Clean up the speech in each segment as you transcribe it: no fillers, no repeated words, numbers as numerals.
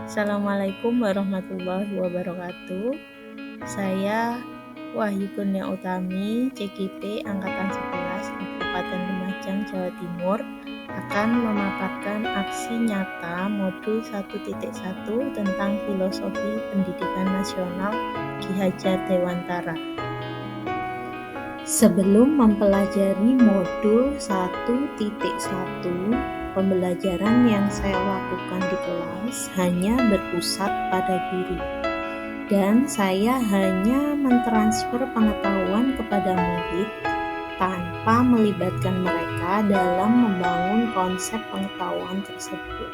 Assalamualaikum warahmatullahi wabarakatuh. Saya Wahyu Kurnia Utami, CGP Angkatan 11 Kabupaten Lumajang, Jawa Timur, akan memaparkan aksi nyata modul 1.1 tentang filosofi pendidikan nasional Ki Hajar Dewantara. Sebelum mempelajari modul 1.1, pembelajaran yang saya lakukan di kelas hanya berpusat pada guru, dan saya hanya mentransfer pengetahuan kepada murid tanpa melibatkan mereka dalam membangun konsep pengetahuan tersebut.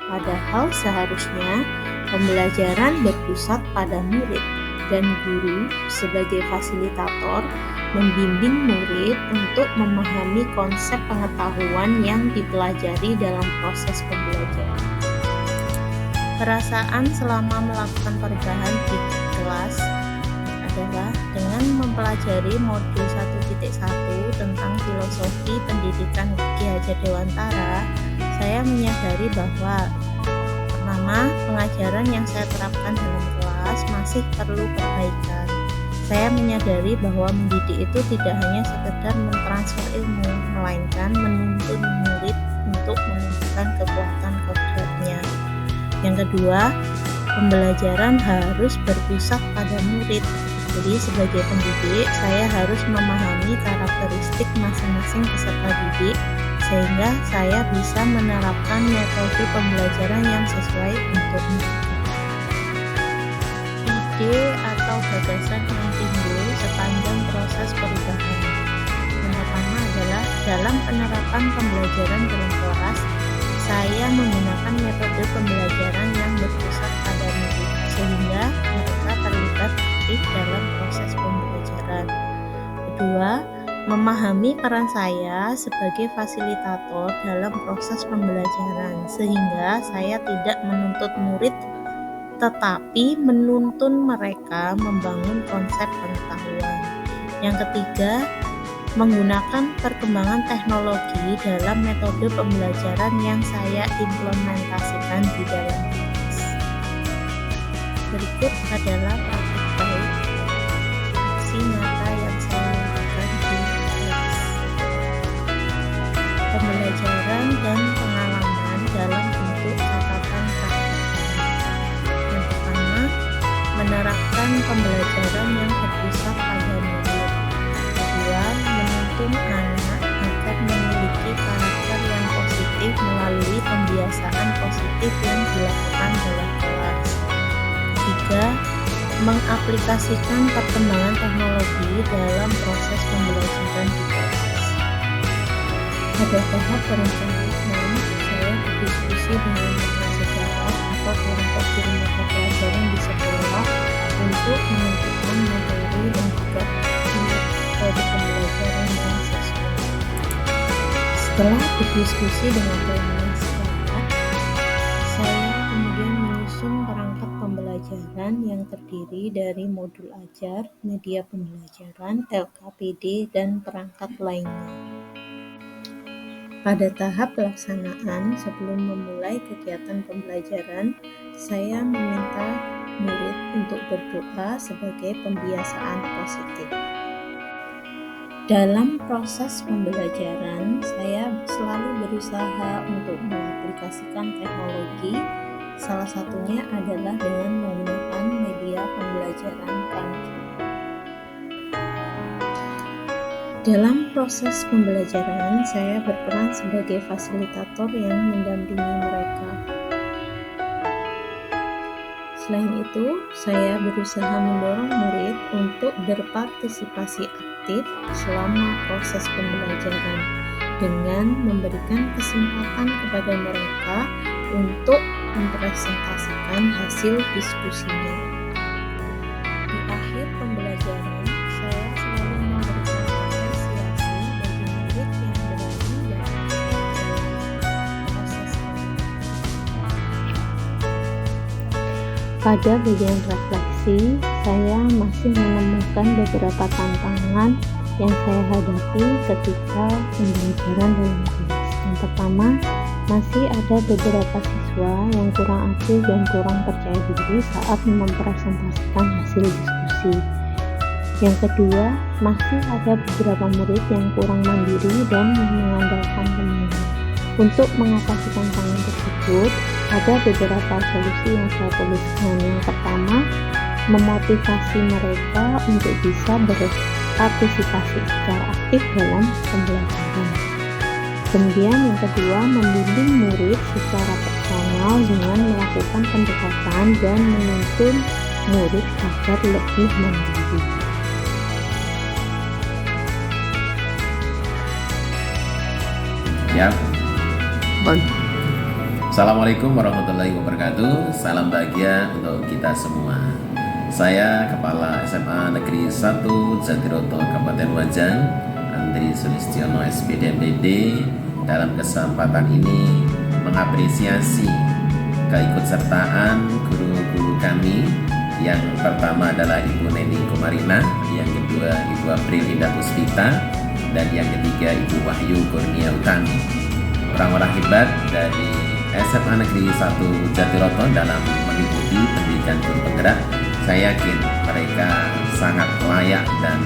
Padahal seharusnya pembelajaran berpusat pada murid, dan guru sebagai fasilitator membimbing murid untuk memahami konsep pengetahuan yang dipelajari dalam proses pembelajaran. Perasaan selama melakukan perubahan di kelas adalah dengan mempelajari modul 1.1 tentang filosofi pendidikan Ki Hajar Dewantara, saya menyadari bahwa pertama, pengajaran yang saya terapkan dalam kelas masih perlu perbaikan. Saya menyadari bahwa mendidik itu tidak hanya sekedar mentransfer ilmu, melainkan menuntun murid untuk menunjukkan kekuatan kodratnya. Yang kedua, pembelajaran harus berpusat pada murid. Jadi sebagai pendidik, saya harus memahami karakteristik masing-masing peserta didik, sehingga saya bisa menerapkan metode pembelajaran yang sesuai untuk mereka. Ide atau gagasan yang timbul sepanjang proses perubahan. Yang pertama adalah dalam penerapan pembelajaran dalam kelas, saya menggunakan metode pembelajaran yang berpusat pada murid, sehingga mereka terlibat aktif dalam proses pembelajaran. Kedua, memahami peran saya sebagai fasilitator dalam proses pembelajaran, sehingga saya tidak menuntut murid tetapi menuntun mereka membangun konsep pengetahuan. Yang ketiga, menggunakan perkembangan teknologi dalam metode pembelajaran yang saya implementasikan di dalam kelas. Berikut adalah praktik baik aksi nyata yang saya lakukan di kelas. Pembelajaran dan pengalaman dalam bentuk catatan praktik. Yang pertama, menerapkan pembelajaran yang berpusat pada murid. Kedua, menuntun anak agar memiliki karakter yang positif melalui pembiasaan positif yang dilakukan dalam kelas. Ketiga, mengaplikasikan perkembangan teknologi dalam proses pembelajaran di kelas. Pada tahap perencanaan, saya berdiskusi dengan rekan sejarah atau kelompok guru mata pelajaran di sekolah untuk menentukan materi dan juga metode pembelajaran yang sesuai. Setelah berdiskusi dengan kelompok sejarah, saya kemudian menyusun perangkat pembelajaran yang terdiri dari modul ajar, media pembelajaran, LKPD, dan perangkat lainnya. Pada tahap pelaksanaan, sebelum memulai kegiatan pembelajaran, saya meminta murid untuk berdoa sebagai pembiasaan positif. Dalam proses pembelajaran, saya selalu berusaha untuk mengaplikasikan teknologi. Salah satunya adalah dengan menggunakan media pembelajaran Kanvi. Dalam proses pembelajaran, saya berperan sebagai fasilitator yang mendampingi mereka. Selain itu, saya berusaha mendorong murid untuk berpartisipasi aktif selama proses pembelajaran dengan memberikan kesempatan kepada mereka untuk mempresentasikan hasil diskusinya. Di akhir pembelajaran, saya selalu memberikan apresiasi bagi murid yang berani dalam proses pembelajaran. Pada bagian refleksi, saya masih menemukan beberapa tantangan yang saya hadapi ketika pembelajaran dalam kelas. Yang pertama, Masih ada beberapa siswa yang kurang aktif dan kurang percaya diri saat mempresentasikan hasil diskusi. Yang kedua, masih ada beberapa murid yang kurang mandiri dan mengandalkan temannya. Untuk mengatasi tantangan tersebut, ada beberapa solusi yang saya tuliskan. Yang pertama, memotivasi mereka untuk bisa berpartisipasi secara aktif dalam pembelajaran. Kemudian yang kedua, membimbing murid secara personal dengan melakukan pendekatan dan menuntun murid agar lebih mandiri. Ya. Assalamualaikum warahmatullahi wabarakatuh. Salam bahagia untuk kita semua. Saya Kepala SMA Negeri 1 Jatiroto Kabupaten Lumajang, Andri Sulistiono SPD MPD, dalam kesempatan ini mengapresiasi keikutsertaan guru-guru kami. Yang pertama adalah Ibu Neni Kumarina, yang kedua Ibu April Indah Puspita, dan yang ketiga Ibu Wahyu Kurnia Utami. Orang-orang hebat dari SMA Negeri 1 Jatiroto dalam mengikuti pendidikan guru penggerak. Saya yakin mereka sangat layak dan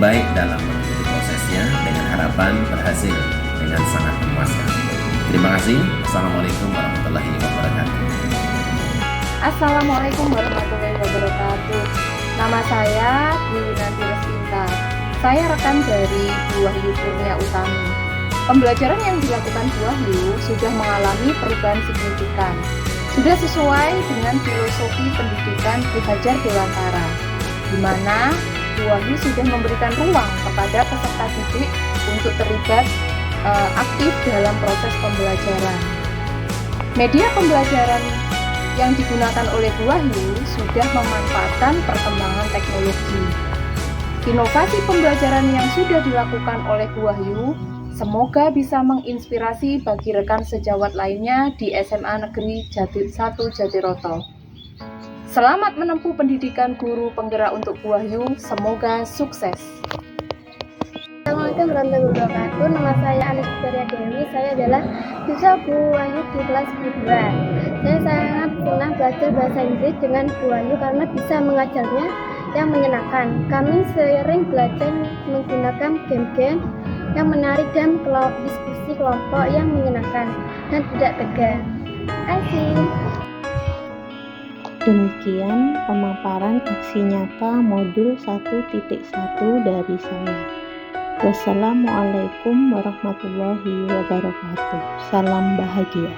baik dalam mengikuti prosesnya, dengan harapan berhasil dengan sangat memuaskan. Terima kasih. Assalamualaikum warahmatullahi wabarakatuh. Assalamualaikum warahmatullahi wabarakatuh. Nama saya Bu Nanti Restinta. Saya rekan dari Bu Wahyu Kurnia Utami. Pembelajaran yang dilakukan Bu Wahyu sudah mengalami perubahan signifikan. Sudah sesuai dengan filosofi pendidikan Ki Hajar Dewantara, di mana Bu Wahyu sudah memberikan ruang kepada peserta didik untuk terlibat aktif dalam proses pembelajaran. Media pembelajaran yang digunakan oleh Bu Wahyu sudah memanfaatkan perkembangan teknologi. Inovasi pembelajaran yang sudah dilakukan oleh Bu Wahyu semoga bisa menginspirasi bagi rekan sejawat lainnya di SMA Negeri 1 Jatiroto. Selamat menempuh pendidikan guru penggerak untuk Bu Wahyu, semoga sukses. Assalamualaikum warahmatullahi wabarakatuh. Nama saya Anis Victoria Dewi. Saya adalah siswa Bu Wahyu di kelas B2. Saya sangat senang belajar bahasa Inggris dengan Bu Wahyu karena bisa mengajarnya yang menyenangkan. Kami sering belajar menggunakan game-game yang menarik dan diskusi kelompok yang menyenangkan dan tidak tegang. Terima kasih. Demikian pemaparan aksi nyata modul 1.1 dari saya. Wassalamualaikum warahmatullahi wabarakatuh. Salam bahagia.